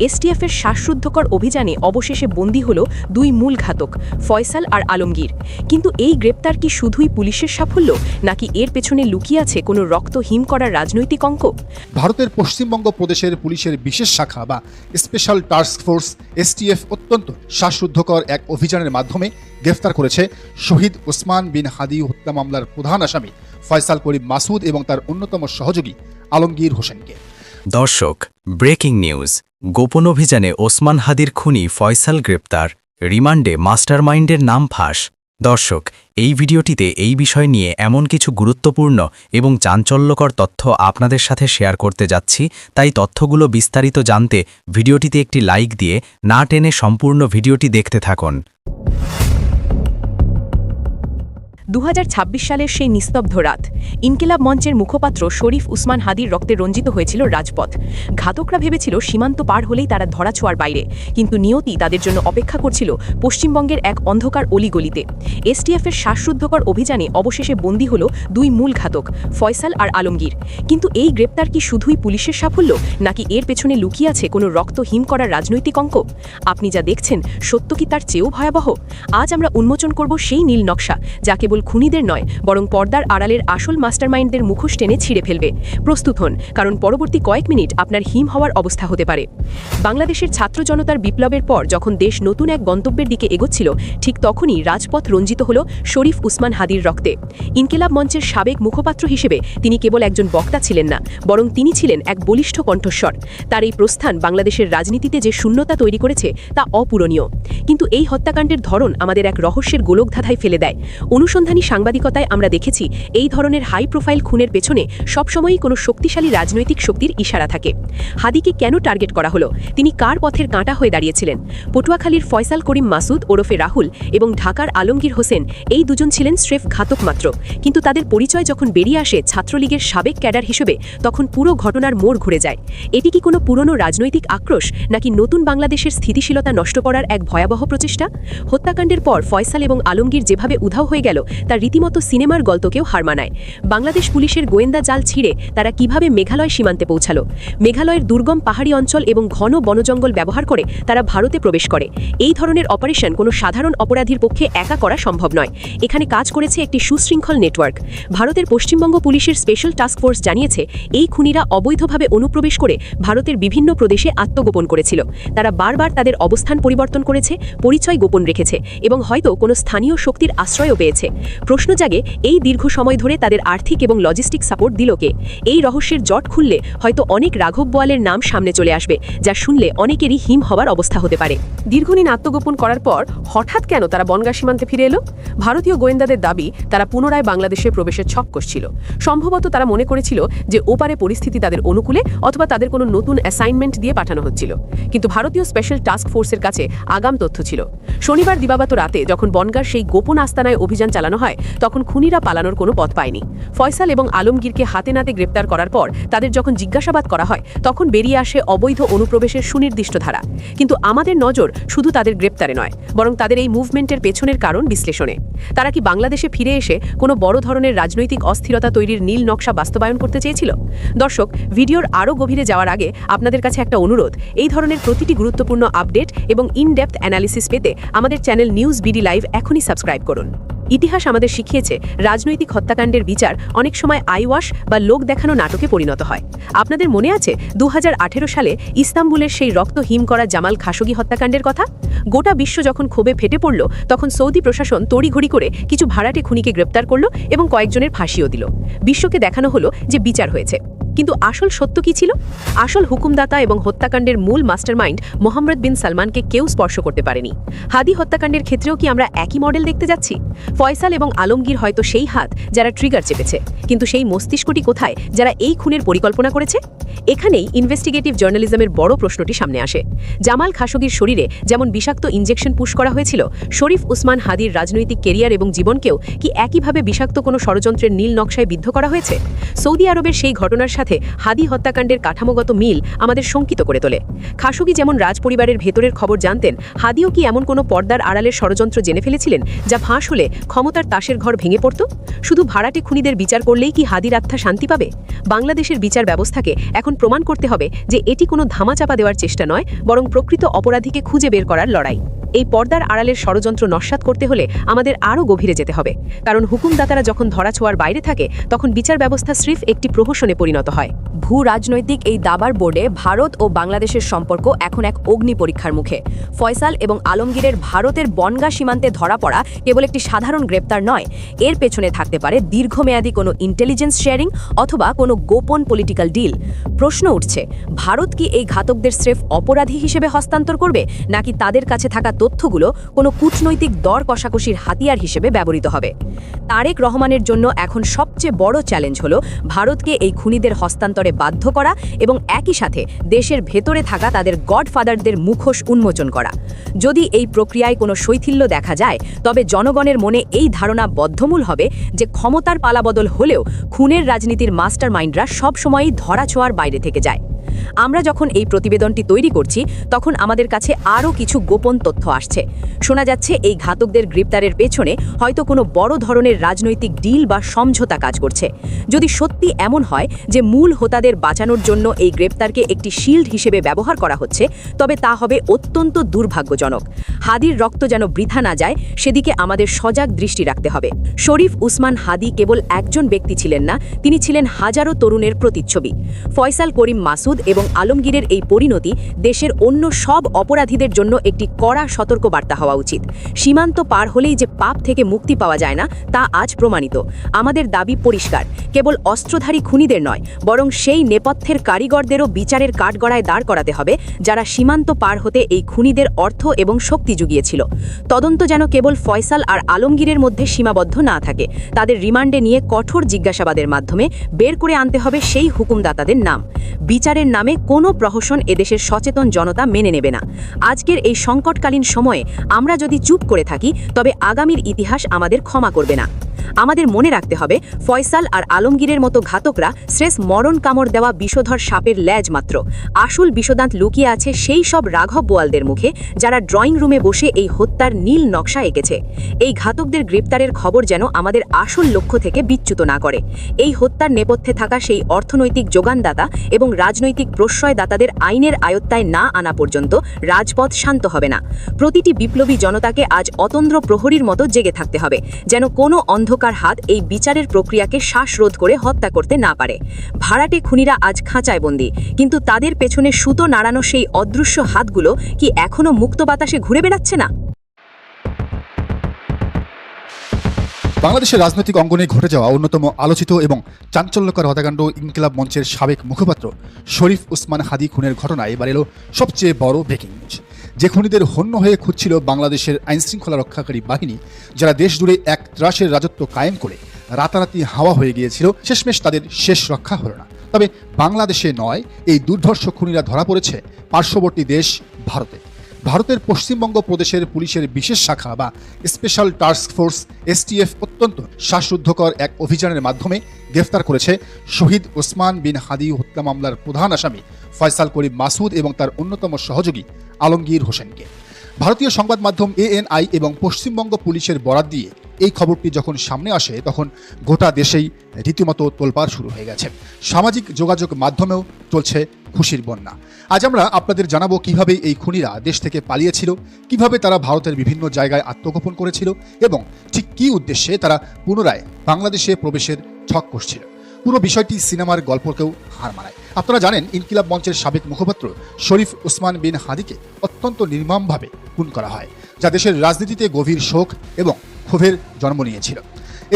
এসটিএফের শ্বাসরুদ্ধকর অভিযানে অবশেষে বন্দী হল দুই মূল ঘাতক ফয়সাল আর আলমগীর। কিন্তু এই গ্রেপ্তার কি শুধুই পুলিশের সাফল্য, নাকি এর পেছনে লুকিয়ে আছে কোনো রক্ত হিম করার রাজনৈতিক অঙ্ক? ভারতের পশ্চিমবঙ্গ প্রদেশের পুলিশের বিশেষ শাখা বা স্পেশাল টাস্ক ফোর্স এসটিএফ অত্যন্ত শ্বাসরুদ্ধকর এক অভিযানের মাধ্যমে গ্রেফতার করেছে শহীদ ওসমান বিন হাদি হত্যা মামলার প্রধান আসামি ফয়সাল করিম মাসুদ এবং তার অন্যতম সহযোগী আলমগীর হোসেনকে। দর্শক, ব্রেকিং নিউজ। গোপন অভিযানে ওসমান হাদির খুনি ফয়সাল গ্রেপ্তার, রিমান্ডে মাস্টারমাইন্ডের নাম ফাঁস। দর্শক, এই ভিডিওটিতে এই বিষয় নিয়ে এমন কিছু গুরুত্বপূর্ণ এবং চাঞ্চল্যকর তথ্য আপনাদের সাথে শেয়ার করতে যাচ্ছি, তাই তথ্যগুলো বিস্তারিত জানতে ভিডিওটিতে একটি লাইক দিয়ে না টেনে সম্পূর্ণ ভিডিওটি দেখতে থাকুন। 2026 সালের সেই নিস্তব্ধ রাত, ইনকিলাব মঞ্চের মুখপাত্র শরীফ উসমান হাদির রক্তে রঞ্জিত হয়েছিল রাজপথ। ঘাতকরা ভেবেছিল সীমান্ত পার হলেই তারা ধরাছোঁয়ার বাইরে, কিন্তু নিয়তি তাদের জন্য অপেক্ষা করছিল পশ্চিমবঙ্গের এক অন্ধকার অলিগলিতে। এসটিএফের শ্বাসরুদ্ধকর অভিযানে অবশেষে বন্দী হল দুই মূল ঘাতক ফয়সাল আর আলমগীর। কিন্তু এই গ্রেপ্তার কি শুধুই পুলিশের সাফল্য, নাকি এর পেছনে লুকিয়ে আছে কোনো রক্ত হিম করার রাজনৈতিক অঙ্ক? আপনি যা দেখছেন সত্য কি তার চেয়েও ভয়াবহ? আজ আমরা উন্মোচন করব সেই নীল নকশা, যা কেবল খুনিদের নয় বরং পর্দার আড়ালের আসল মাস্টারমাইন্ডদের মুখোশ টেনে ছিঁড়ে ফেলবে। প্রস্তুত হন, কারণ পরবর্তী কয়েক মিনিট আপনার হিম হওয়ার অবস্থা হতে পারে। বাংলাদেশের ছাত্র জনতার বিপ্লবের পর যখন দেশ নতুন এক গন্তব্যের দিকে এগোচ্ছিল, ঠিক তখনই রাজপথ রঞ্জিত হল শরীফ উসমান হাদির রক্তে। ইনকিলাব মঞ্চের সাবেক মুখপাত্র হিসেবে তিনি কেবল একজন বক্তা ছিলেন না, বরং তিনি ছিলেন এক বলিষ্ঠ কণ্ঠস্বর। তার এই প্রস্থান বাংলাদেশের রাজনীতিতে যে শূন্যতা তৈরি করেছে তা অপূরণীয়। কিন্তু এই হত্যাকাণ্ডের ধরন আমাদের এক রহস্যের গোলকধাঁধায় ফেলে দেয়। অনুসন্ধানী সাংবাদিকতায় আমরা দেখেছি এই ধরনের হাই প্রোফাইল খুনের পেছনে সবসময়ই কোনো শক্তিশালী রাজনৈতিক শক্তির ইশারা থাকে। হাদিকে কেন টার্গেট করা হলো? তিনি কার পথের কাঁটা হয়ে দাঁড়িয়েছিলেন? পটুয়াখালীর ফয়সাল করিম মাসুদ ওরফে রাহুল এবং ঢাকার আলমগীর হোসেন, এই দুজন ছিলেন স্রেফ ঘাতক মাত্র। কিন্তু তাদের পরিচয় যখন বেরিয়ে আসে ছাত্রলীগের সাবেক ক্যাডার হিসেবে, তখন পুরো ঘটনার মোড় ঘুরে যায়। এটি কি কোনো পুরনো রাজনৈতিক আক্রোশ, নাকি নতুন বাংলাদেশের স্থিতিশীলতা নষ্ট করার এক ভয়াবহ প্রচেষ্টা? হত্যাকাণ্ডের পর ফয়সাল এবং আলমগীর যেভাবে উধাও হয়ে গেল, তা রীতিমতো সিনেমার গল্পকেও হার মানায়। বাংলাদেশ পুলিশের গোয়েন্দা জাল ছিঁড়ে তারা কিভাবে মেঘালয় সীমান্তে পৌঁছালো? মেঘালয়ের দুর্গম পাহাড়ি অঞ্চল এবং ঘন বনজঙ্গল ব্যবহার করে তারা ভারতে প্রবেশ করে। এই ধরনের অপারেশন কোনো সাধারণ অপরাধীর পক্ষে একা করা সম্ভব নয়। এখানে কাজ করেছে একটি সুশৃঙ্খল নেটওয়ার্ক। ভারতের পশ্চিমবঙ্গ পুলিশের স্পেশাল টাস্ক ফোর্স জানিয়েছে, এই খুনিরা অবৈধভাবে অনুপ্রবেশ করে ভারতের বিভিন্ন প্রদেশে আত্মগোপন করেছিল। তারা বারবার তাদের অবস্থান পরিবর্তন করেছে, পরিচয় গোপন রেখেছে এবং হয়তো কোনো স্থানীয় শক্তির আশ্রয়ও পেয়েছে। প্রশ্ন জাগে, এই দীর্ঘ সময় ধরে তাদের আর্থিক এবং লজিস্টিক সাপোর্ট দিল কে? এই রহস্যের জট খুললে হয়তো অনেক রাঘব বোয়ালের নাম সামনে চলে আসবে, যা শুনলে অনেকেরই হিম হওয়ার অবস্থা হতে পারে। দীর্ঘদিন আত্মগোপন করার পর হঠাৎ কেন তারা বনগাঁ সীমান্তে ফিরে এলো? ভারতীয় গোয়েন্দাদের দাবি, তারা পুনরায় বাংলাদেশে প্রবেশের ছক কষছিল। সম্ভবত তারা মনে করেছিল যে ওপারে পরিস্থিতি তাদের অনুকূলে, অথবা তাদের কোনো নতুন অ্যাসাইনমেন্ট দিয়ে পাঠানো হচ্ছিল। কিন্তু ভারতীয় স্পেশাল টাস্ক ফোর্সের কাছে আগাম তথ্য ছিল। শনিবার দিবাগত রাতে যখন বনগাঁর সেই গোপন আস্তানায় অভিযান চালানো হয়, তখন খুনিরা পালানোর কোনো পথ পায়নি। ফয়সাল এবং আলমগীরকে হাতে নাতে গ্রেপ্তার করার পর তাদের যখন জিজ্ঞাসাবাদ করা হয়, তখন বেরিয়ে আসে অবৈধ অনুপ্রবেশের সুনির্দিষ্ট ধারা। কিন্তু আমাদের নজর শুধু তাদের গ্রেপ্তারে নয়, বরং তাদের এই মুভমেন্টের পেছনের কারণ বিশ্লেষণে। তারা কি বাংলাদেশে ফিরে এসে কোনো বড় ধরনের রাজনৈতিক অস্থিরতা তৈরির নীল নকশা বাস্তবায়ন করতে চেয়েছিল? দর্শক, ভিডিওর আরও গভীরে যাওয়ার আগে আপনাদের কাছে একটা অনুরোধ, এই ধরনের প্রতিটি গুরুত্বপূর্ণ আপডেট এবং ইনডেপথ অ্যানালিসিস পেতে আমাদের চ্যানেল নিউজ বিডি লাইভ এখনই সাবস্ক্রাইব করুন। ইতিহাস আমাদের শিখিয়েছে, রাজনৈতিক হত্যাকাণ্ডের বিচার অনেক সময় আইওয়াশ বা লোক দেখানো নাটকে পরিণত হয়। আপনাদের মনে আছে 2018 সালে ইস্তাম্বুলের সেই রক্ত হিম করা জামাল খাশোগি হত্যাকাণ্ডের কথা? গোটা বিশ্ব যখন ক্ষোভে ফেটে পড়ল, তখন সৌদি প্রশাসন তড়িঘড়ি করে কিছু ভাড়াটে খুনিকে গ্রেপ্তার করল এবং কয়েকজনের ফাঁসিও দিল। বিশ্বকে দেখানো হলো যে বিচার হয়েছে। কিন্তু আসল সত্য কি ছিল? আসল হুকুমদাতা এবং হত্যাকাণ্ডের মূল মাস্টারমাইন্ড মোহাম্মদ বিন সালমানকে কেউ স্পর্শ করতে পারেনি। হাদি হত্যাকাণ্ডের ক্ষেত্রেও কি আমরা একই মডেল দেখতে যাচ্ছি? ফয়সাল এবং আলমগীর হয়তো সেই হাত যারা ট্রিগার চেপেছে, কিন্তু সেই মস্তিষ্কটি কোথায় যারা এই খুনের পরিকল্পনা করেছে? এখানেই ইনভেস্টিগেটিভ জার্নালিজমের বড় প্রশ্নটি সামনে আসে। জামাল খাশোগির শরীরে যেমন বিষাক্ত ইনজেকশন পুশ করা হয়েছিল, শরীফ উসমান হাদির রাজনৈতিক কেরিয়ার এবং জীবনকেও কি একইভাবে বিষাক্ত কোনো ষড়যন্ত্রের নীল নকশায় বিদ্ধ করা হয়েছে? সৌদি আরবের সেই ঘটনার সাথে সাথে হাদি হত্যাকাণ্ডের কাঠামোগত মিল আমাদের শঙ্কিত করে তোলে। খাশোগি যেমন রাজপরিবারের ভেতরের খবর জানতেন, হাদিও কি এমন কোনো পর্দার আড়ালের ষড়যন্ত্র জেনে ফেলেছিলেন যা ফাঁস হলে ক্ষমতার তাসের ঘর ভেঙে পড়ত? শুধু ভাড়াটে খুনিদের বিচার করলেই কি হাদির আত্মা শান্তি পাবে? বাংলাদেশের বিচার ব্যবস্থাকে এখন প্রমাণ করতে হবে যে এটি কোনো ধামাচাপা দেওয়ার চেষ্টা নয়, বরং প্রকৃত অপরাধীকে খুঁজে বের করার লড়াই। এই পর্দার আড়ালের ষড়যন্ত্র নস্যাৎ করতে হলে আমাদের আরও গভীরে যেতে হবে, কারণ হুকুমদাতারা যখন ধরাছোঁয়ার বাইরে থাকে তখন বিচার ব্যবস্থা স্রেফ একটি প্রহসনে পরিণত হয়। ভূ রাজনৈতিক এই দাবার বোর্ডে ভারত ও বাংলাদেশের সম্পর্ক এখন এক অগ্নি পরীক্ষার মুখে। ফয়সাল এবং আলমগীরের ভারতের বনগাঁ সীমান্তে ধরা পড়া কেবল একটি সাধারণ গ্রেপ্তার নয়, এর পেছনে থাকতে পারে দীর্ঘমেয়াদী কোনো ইন্টেলিজেন্স শেয়ারিং অথবা কোনো গোপন পলিটিক্যাল ডিল। প্রশ্ন উঠছে, ভারত কি এই ঘাতকদের স্রেফ অপরাধী হিসেবে হস্তান্তর করবে, নাকি তাদের কাছে থাকা তথ্যগুলো কোনো কূটনৈতিক দর কষাকষির হাতিয়ার হিসেবে ব্যবহৃত হবে? তারেক রহমানের জন্য এখন সবচেয়ে বড় চ্যালেঞ্জ হলো ভারতকে এই খুনিদের হস্তান্তরে বাধ্য করা এবং একই সাথে দেশের ভেতরে থাকা তাদের গডফাদারদের মুখোশ উন্মোচন করা। যদি এই প্রক্রিয়ায় কোনো শৈথিল্য দেখা যায়, তবে জনগণের মনে এই ধারণা বদ্ধমূল হবে যে ক্ষমতার পালাবদল হলেও খুনের রাজনীতির মাস্টারমাইন্ডরা সবসময়ই ধরাছোঁয়ার বাইরে থেকে যায়। আমরা যখন এই প্রতিবেদনটি তৈরি করছি তখন আমাদের কাছে আরও কিছু গোপন তথ্য আসছে। শোনা যাচ্ছে এই ঘাতকদের গ্রেপ্তারের পেছনে হয়তো কোনো বড় ধরনের রাজনৈতিক ডিল বা সমঝোতা কাজ করছে। যদি সত্যি এমন হয় যে মূল হোতাদের বাঁচানোর জন্য এই গ্রেপ্তারকে একটি শিল্ড হিসেবে ব্যবহার করা হচ্ছে, তবে তা হবে অত্যন্ত দুর্ভাগ্যজনক। হাদির রক্ত যেন বৃথা না যায় সেদিকে আমাদের সজাগ দৃষ্টি রাখতে হবে। শরীফ উসমান হাদি কেবল একজন ব্যক্তি ছিলেন না, তিনি ছিলেন হাজারো তরুণের প্রতিচ্ছবি। ফয়সাল করিম মাসুদ এবং আলমগীরের এই পরিণতি দেশের অন্য সব অপরাধীদের জন্য একটি কড়া সতর্কবার্তা হওয়া উচিত। সীমান্ত পার হলেই যে পাপ থেকে মুক্তি পাওয়া যায় না তা আজ প্রমাণিত। আমাদের দাবি পরিষ্কার, কেবল অস্ত্রধারী খুনিদের নয়, বরং সেই নেপথ্যের কারিগরদেরও বিচারের কাঠগড়ায় দাঁড় করাতে হবে যারা সীমান্ত পার হতে এই খুনিদের অর্থ এবং শক্তি জুগিয়েছিল। তদন্ত যেন কেবল ফয়সাল আর আলমগীরের মধ্যে সীমাবদ্ধ না থাকে, তাদের রিমান্ডে নিয়ে কঠোর জিজ্ঞাসাবাদের মাধ্যমে বের করে আনতে হবে সেই হুকুমদাতাদের নাম। বিচারের নামে কোনো প্রহসন এদেশের সচেতন জনতা মেনে নেবে না। আজকের এই সংকটকালীন সময়ে আমরা যদি চুপ করে থাকি, তবে আগামীর ইতিহাস আমাদের ক্ষমা করবে না। আমাদের মনে রাখতে হবে, ফয়সাল আর আলমগীরের মতো ঘাতকরা স্রেফ মরণ কামড় দেওয়া বিষধর সাপের ল্যাজ মাত্র। আসল বিষদান্ত লুকিয়ে আছে সেই সব রাঘব বোয়ালদের মুখে যারা ড্রয়িং রুমে বসে এই হত্যার নীল নকশা এঁকেছে। এই ঘাতকদের গ্রেপ্তারের খবর যেন আমাদের আসল লক্ষ্য থেকে বিচ্যুত না করে। এই হত্যার নেপথ্যে থাকা সেই অর্থনৈতিক যোগানদাতা এবং রাজনৈতিক প্রশ্রয়দাতাদের আইনের আয়ত্তায় না আনা পর্যন্ত রাজপথ শান্ত হবে না। প্রতিটি বিপ্লবী জনতাকে আজ অতন্দ্র প্রহরীর মতো জেগে থাকতে হবে, যেন কোনো অন্ধকার হাত এই বিচারের প্রক্রিয়াকে শ্বাসরোধ করে হত্যা করতে না পারে। ভাড়াটে খুনিরা আজ খাঁচায় বন্দী, কিন্তু তাদের পেছনে সুতো নাড়ানো সেই অদৃশ্য হাতগুলো কি এখনো মুক্ত বাতাসে ঘুরে বেড়াচ্ছে না? বাংলাদেশের রাজনৈতিক অঙ্গনে ঘটে যাওয়া অন্যতম আলোচিত এবং চাঞ্চল্যকর হত্যাকাণ্ড ইনকিলাব মঞ্চের সাবেক মুখপাত্র শরীফ উসমান হাদি খুনের ঘটনায় এবার এলো সবচেয়ে বড় ব্রেকিং নিউজ। যে খুনিদের হন্য হয়ে খুঁজছিল বাংলাদেশের আইনশৃঙ্খলা রক্ষাকারী বাহিনী, যারা দেশ জুড়ে এক ত্রাসের রাজত্ব কায়েম করে রাতারাতি হাওয়া হয়ে গিয়েছিল, শেষমেশ তাদের শেষ রক্ষা হলো না। তবে বাংলাদেশে নয়, এই দুর্ধর্ষ খুনিরা ধরা পড়েছে পার্শ্ববর্তী দেশ ভারতে। ভারতের পশ্চিমবঙ্গ প্রদেশের পুলিশের বিশেষ শাখা বা স্পেশাল টাস্ক ফোর্স STF অত্যন্ত শ্বাসরুদ্ধকর এক অভিযানের মাধ্যমে গ্রেফতার করেছে শহীদ ওসমান বিন হাদি হত্যা মামলার প্রধান আসামি ফয়সাল করিম মাসুদ এবং তার অন্যতম সহযোগী আলমগীর হোসেনকে। ভারতীয় সংবাদ মাধ্যম ANI এবং পশ্চিমবঙ্গ পুলিশের বরাত দিয়ে এই খবরটি যখন সামনে আসে, তখন গোটা দেশেই রীতিমতো তোলপাড় শুরু হয়ে গেছে। সামাজিক যোগাযোগ মাধ্যমেও চলছে খুশির বন্যা। আজ আমরা আপনাদের জানাবো কিভাবে এই খুনিরা দেশ থেকে পালিয়েছিল, কিভাবে তারা ভারতের বিভিন্ন জায়গায় আত্মগোপন করেছিল এবং ঠিক কী উদ্দেশ্যে তারা পুনরায় বাংলাদেশে প্রবেশের ছক কষছিল। পুরো বিষয়টি সিনেমার গল্পকেও হার মানায়। আপনারা জানেন, ইনকিলাব মঞ্চের সাবেক মুখপাত্র শরীফ উসমান বিন হাদিকে অত্যন্ত নির্মমভাবে খুন করা হয়, যা দেশের রাজনীতিতে গভীর শোক এবং ক্ষোভের জন্ম নিয়েছিল।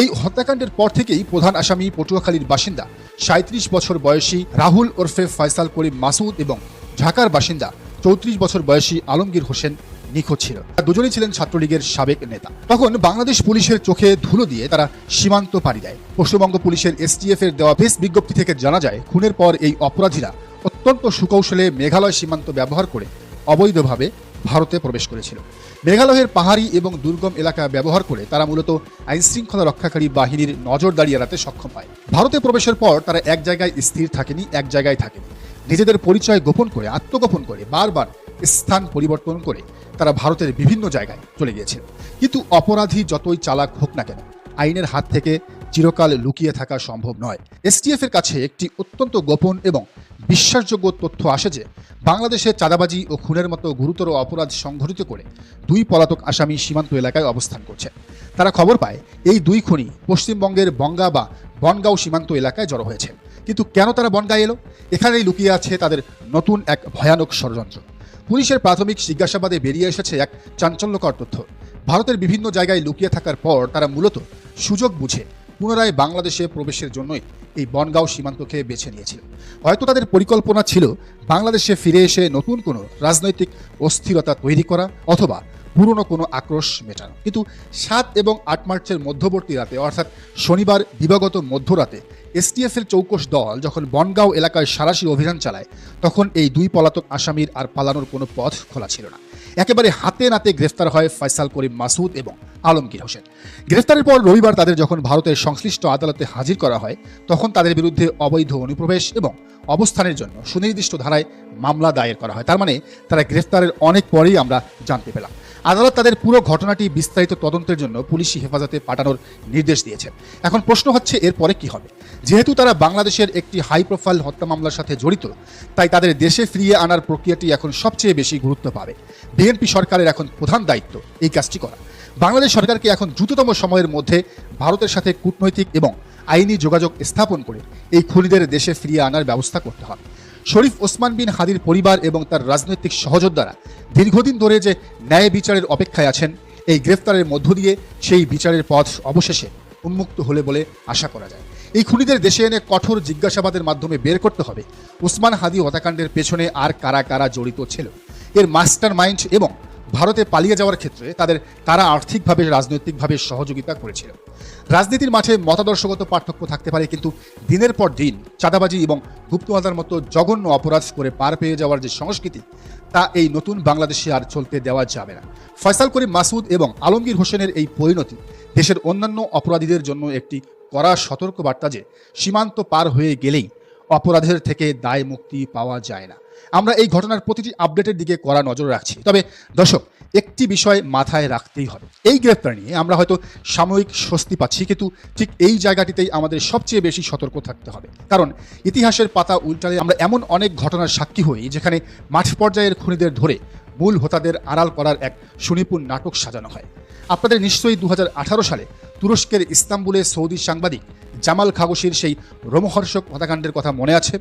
এই হত্যাকাণ্ডের পর থেকেই প্রধান আসামি পটুয়াখালীর বাসিন্দা 37 বছর বয়সী রাহুল ওরফে ফয়সাল করিম মাসুদ এবং ঢাকার বাসিন্দা 34 বছর বয়সী আলমগীর হোসেন নিখোঁজ ছিল। দুজনেই ছিলেন ছাত্রলীগের সাবেক নেতা। তখন বাংলাদেশ পুলিশের চোখে ধুলো দিয়ে তারা সীমান্ত পাড়ি দেয়। পশ্চিমবঙ্গ পুলিশের STF এর দেওয়া প্রেস বিজ্ঞপ্তি থেকে জানা যায়, খুনের পর এই অপরাধীরা অত্যন্ত সুকৌশলে মেঘালয় সীমান্ত ব্যবহার করে অবৈধভাবে ভারতে প্রবেশ করেছিল। মেঘালয়ের পাহাড়ি এবং দুর্গম এলাকা ব্যবহার করে তারা মূলত আইনশৃঙ্খলা রক্ষাকারী বাহিনীর নজরদারি এড়াতে সক্ষম হয়। ভারতে প্রবেশের পর তারা এক জায়গায় স্থির থাকেনি, এক জায়গায় থাকেনি। নিজেদের পরিচয় গোপন করে, আত্মগোপন করে, বারবার স্থান পরিবর্তন করে তারা ভারতের বিভিন্ন জায়গায় চলে গিয়েছিল। কিন্তু অপরাধী যতই চালাক হোক না কেন, আইনের হাত থেকে চিরকাল লুকিয়ে থাকা সম্ভব নয়। এসটিএফ এর কাছে একটি অত্যন্ত গোপন এবং বিশ্বাসযোগ্য তথ্য আসে যে বাংলাদেশে চাঁদাবাজি ও খুনের মতো গুরুতর অপরাধ সংঘটিত করে দুই পলাতক আসামি সীমান্ত এলাকায় অবস্থান করছে। তারা খবর পায় এই দুই খুনি পশ্চিমবঙ্গের বঙ্গা বা বনগাঁও সীমান্ত এলাকায় জড়ো হয়েছে। কিন্তু কেন তারা বনগাঁ এলো? এখানেই লুকিয়ে আছে তাদের নতুন এক ভয়ানক ষড়যন্ত্র। পুলিশের প্রাথমিক জিজ্ঞাসাবাদে বেরিয়ে এসেছে এক চাঞ্চল্যকর তথ্য। ভারতের বিভিন্ন জায়গায় লুকিয়ে থাকার পর তারা মূলত সুযোগ বুঝে পুনরায় বাংলাদেশে প্রবেশের জন্যই এই বনগাঁও সীমান্তকে বেছে নিয়েছিল। হয়তো তাদের পরিকল্পনা ছিল বাংলাদেশে ফিরে এসে নতুন কোনো রাজনৈতিক অস্থিরতা তৈরি করা অথবা পুরনো কোনো আক্রোশ মেটানো। কিন্তু 7 এবং 8 মার্চের মধ্যবর্তী রাতে, অর্থাৎ শনিবার দিবাগত মধ্যরাতে এসটিএফ এর চৌকস দল যখন বনগাঁও এলাকায় সাঁড়াশি অভিযান চালায়, তখন এই দুই পলাতক আসামির আর পালানোর কোনো পথ খোলা ছিল না। একেবারে হাতে নাতে গ্রেফতার হয় ফয়সাল করিম মাসুদ এবং আলমগীর হোসেন। গ্রেফতারের পর রবিবার তাদের যখন ভারতের সংশ্লিষ্ট আদালতে হাজির করা হয়, তখন তাদের বিরুদ্ধে অবৈধ অনুপ্রবেশ এবং অবস্থানের জন্য সুনির্দিষ্ট ধারায় মামলা দায়ের করা হয়। তার মানে তারা গ্রেফতারের অনেক পরেই আমরা জানতে পেলাম। আদালত তাদের পুরো ঘটনাটি বিস্তারিত তদন্তের জন্য পুলিশি হেফাজতে পাঠানোর নির্দেশ দিয়েছে। এখন প্রশ্ন হচ্ছে এরপরে কি হবে? যেহেতু তারা বাংলাদেশের একটি হাই প্রোফাইল হত্যা মামলার সাথে জড়িত, তাই তাদের দেশে ফিরিয়ে আনার প্রক্রিয়াটি এখন সবচেয়ে বেশি গুরুত্ব পাবে। বিএনপি সরকারের এখন প্রধান দায়িত্ব এই কাজটি করা। বাংলাদেশ সরকারকে এখন দ্রুততম সময়ের মধ্যে ভারতের সাথে কূটনৈতিক এবং আইনি যোগাযোগ স্থাপন করে এই খুনিদের দেশে ফিরিয়ে আনার ব্যবস্থা করতে হবে। শরীফ ওসমান বিন হাদির পরিবার এবং তার রাজনৈতিক সহযোদ্ধারা দীর্ঘদিন ধরে যে ন্যায় বিচারের অপেক্ষায় আছেন, এই গ্রেফতারের মধ্য দিয়ে সেই বিচারের পথ অবশেষে উন্মুক্ত হলে বলে আশা করা যায়। এই খুনিদের দেশে এনে কঠোর জিজ্ঞাসাবাদের মাধ্যমে বের করতে হবে ওসমান হাদি হত্যাকাণ্ডের পেছনে আর কারা কারা জড়িত ছিল, এর মাস্টার মাইন্ড এবং ভারতে পালিয়ে যাওয়ার ক্ষেত্রে তারা আর্থিকভাবে রাজনৈতিকভাবে সহযোগিতা করেছিল। রাজনীতির মাঠে মতাদর্শগত পার্থক্য থাকতে পারে, কিন্তু দিনের পর দিন চাঁদাবাজি এবং গুপ্তহত্যার মতো জঘন্য অপরাধ করে পার পেয়ে যাওয়ার যে সংস্কৃতি, তা এই নতুন বাংলাদেশে আর চলতে দেওয়া যাবে না। ফয়সাল করিম মাসুদ এবং আলমগীর হোসেনের এই পরিণতি দেশের অন্যান্য অপরাধীদের জন্য একটি কড়া সতর্কবার্তা যে সীমান্ত পার হয়ে গেলেই অপরাধের থেকে দায় মুক্তি পাওয়া যায় না। আমরা এই ঘটনার প্রতিটি আপডেটের দিকে কড়া নজর রাখছি। তবে দর্শক, একটি বিষয় মাথায় রাখতেই হবে, এই গ্রেফতার নিয়ে আমরা হয়তো সাময়িক স্বস্তি পাচ্ছি, কিন্তু ঠিক এই জায়গাটিতেই আমাদের সবচেয়ে বেশি সতর্ক থাকতে হবে। কারণ ইতিহাসের পাতা উল্টালে আমরা এমন অনেক ঘটনার সাক্ষী হই যেখানে মাঠ পর্যায়ের খুনিদের ধরে মূল হোতাদের আড়াল করার এক সুনিপুণ নাটক সাজানো হয়। আপনাদের নিশ্চয়ই 2018 সালে তুরস্কের ইস্তাম্বুলে সৌদি সাংবাদিক জামাল খাগোশির সেই রোমহর্ষক হত্যাকাণ্ডের কথা মনে আছে?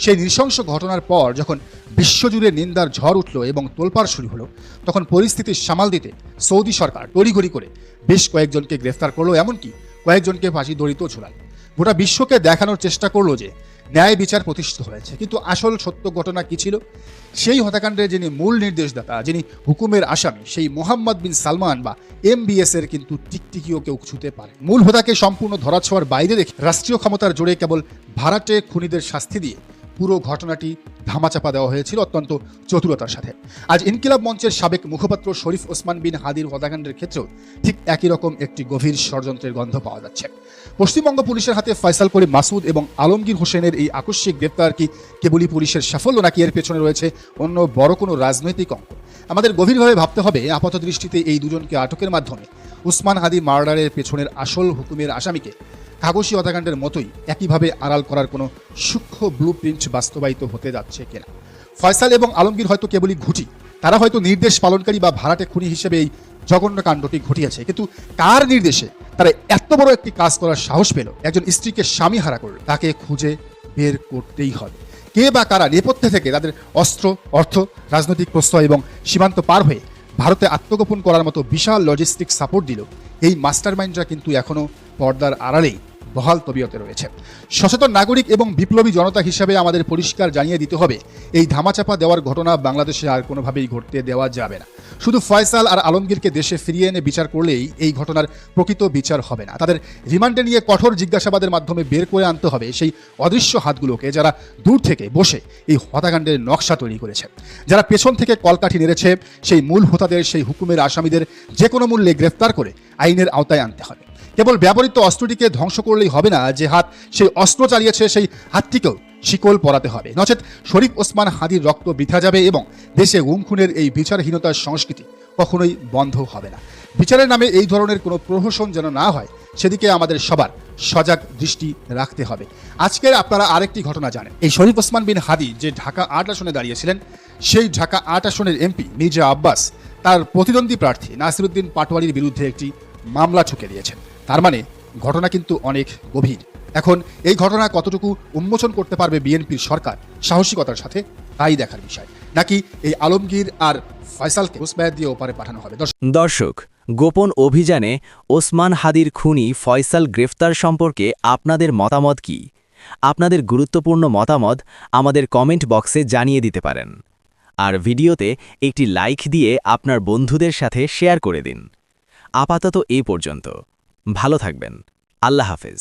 সেই নৃশংস ঘটনার পর যখন বিশ্বজুড়ে নিন্দার ঝড় উঠল এবং তোলপাড় শুরু হলো, তখন পরিস্থিতি সামাল দিতে সৌদি সরকার তড়িঘড়ি করে বেশ কয়েকজনকে গ্রেফতার করলো, এমনকি কয়েকজনকে ফাঁসি দড়িতেও ঝোলাল। গোটা বিশ্বকে দেখানোর চেষ্টা করলো যে ন্যায় বিচার প্রতিষ্ঠিত হয়েছে। কিন্তু আসল সত্য ঘটনা কি ছিল? সেই হত্যাকাণ্ডের যিনি মূল নির্দেশদাতা, যিনি হুকুমের আসামি, সেই মোহাম্মদ বিন সালমান বা MBS এর কিন্তু টিকটিকিও কেউ ছুঁতে পারে। মূল হোতাকে সম্পূর্ণ ধরাছোঁয়ার বাইরে রেখে রাষ্ট্রীয় ক্ষমতার জোরে কেবল ভাড়াটে খুনিদের শাস্তি দিয়ে পুরো ঘটনাটি ধামাচাপা দেওয়া হয়েছিল অত্যন্ত চতুরতার সাথে। আজ ইনকিলাব মঞ্চের সাবেক মুখপাত্র শরীফ ওসমান বিন হাদির হত্যাকাণ্ডের ক্ষেত্রেও ঠিক একই রকম একটি গভীর ষড়যন্ত্রের গন্ধ পাওয়া যাচ্ছে। পশ্চিমবঙ্গ পুলিশের হাতে ফয়সাল করিম মাসুদ এবং আলমগীর হোসেনের এই আকস্মিক গ্রেফতার কি কেবলই পুলিশের সাফল্য, নাকি এর পেছনে রয়েছে অন্য বড় কোনো রাজনৈতিক অঙ্ক? আমাদের গভীরভাবে ভাবতে হবে। আপাত দৃষ্টিতে এই দুজনকে আটকের মাধ্যমে উসমান হাদি মার্ডারের পেছনের আসল হুকুমের আসামিকে কাগজী হত্যাকাণ্ডের মতোই একইভাবে আড়াল করার কোনো সূক্ষ্ম ব্লুপ্রিন্ট বাস্তবায়িত হতে যাচ্ছে কিনা। ফয়সাল এবং আলমগীর হয়তো কেবলই ঘুঁটি, তারা হয়তো নির্দেশ পালনকারী বা ভাড়াটে খুনি হিসেবে এই জঘন্য কাণ্ডটি ঘটিয়েছে। কিন্তু কার নির্দেশে তারা এত বড় একটি কাজ করার সাহস পেল? একজন স্ত্রীকে স্বামী হারা করল, তাকে খুঁজে বের করতেই হবে। কে বা কারা নেপথ্যে থেকে তাদের অস্ত্র, অর্থ, রাজনৈতিক প্রশ্রয় এবং সীমান্ত পার হয়ে ভারতে আত্মগোপন করার মতো বিশাল লজিস্টিক সাপোর্ট দিল, এই মাস্টারমাইন্ডরা কিন্তু এখনও পর্দার আড়ালেই বহাল তবিয়তে রয়েছে। সচেতন নাগরিক এবং বিপ্লবী জনতা হিসাবে আমাদের পরিষ্কার জানিয়ে দিতে হবে, এই ধামাচাপা দেওয়ার ঘটনা বাংলাদেশে আর কোনোভাবেই ঘটতে দেওয়া যাবে না। শুধু ফয়সাল আর আলমগীরকে দেশে ফিরিয়ে এনে বিচার করলেই এই ঘটনার প্রকৃত বিচার হবে না। তাদের রিমান্ডে নিয়ে কঠোর জিজ্ঞাসাবাদের মাধ্যমে বের করে আনতে হবে সেই অদৃশ্য হাতগুলোকে, যারা দূর থেকে বসে এই হত্যাকাণ্ডের নকশা তৈরি করেছে, যারা পেছন থেকে কলকাঠি নেড়েছে। সেই মূল হোতাদের, সেই হুকুমের আসামিদের যে কোনো মূল্যে গ্রেফতার করে আইনের আওতায় আনতে হবে। কেবল ব্যবহৃত অস্ত্রটিকে ধ্বংস করলেই হবে না, যে হাত সেই অস্ত্র চালিয়েছে সেই হাতটিকেও শিকল পরাতে হবে, নচেত শরীফ ওসমান হাদির রক্ত বৃথা যাবে এবং দেশে গুম খুনের এই বিচারহীনতার সংস্কৃতি কখনোই বন্ধ হবে না। বিচারের নামে এই ধরনের কোনো প্রহসন যেন না হয়, সেদিকে আমাদের সবার সজাগ দৃষ্টি রাখতে হবে। আজকের আপনারা আরেকটি ঘটনা জানেন, এই শরীফ ওসমান বিন হাদি যে ঢাকা ৮ আসনে দাঁড়িয়েছিলেন, সেই ঢাকা ৮ আসনের এমপি মির্জা আব্বাস তার প্রতিদ্বন্দ্বী প্রার্থী নাসিরউদ্দিন পাটোয়ারির বিরুদ্ধে একটি মামলা ঠুকে দিয়েছেন। তার মানে ঘটনা কিন্তু অনেক গভীর। এখন এই ঘটনা কতটুকু উন্মোচন করতে পারবে বিএনপির সরকার সাহসিকতার সাথে, তাই দেখার বিষয়। নাকি এই আলমগীর আর ফয়সালকে ঘুষবায়াত দিয়ে ওপারে পাঠানো হবে? দর্শক, গোপন অভিযানে ওসমান হাদির খুনি ফয়সাল গ্রেফতার সম্পর্কে আপনাদের মতামত কি? আপনাদের গুরুত্বপূর্ণ মতামত আমাদের কমেন্ট বক্সে জানিয়ে দিতে পারেন। আর ভিডিওতে একটি লাইক দিয়ে আপনার বন্ধুদের সাথে শেয়ার করে দিন। আপাতত এই পর্যন্ত। ভালো থাকবেন। আল্লাহ হাফেজ।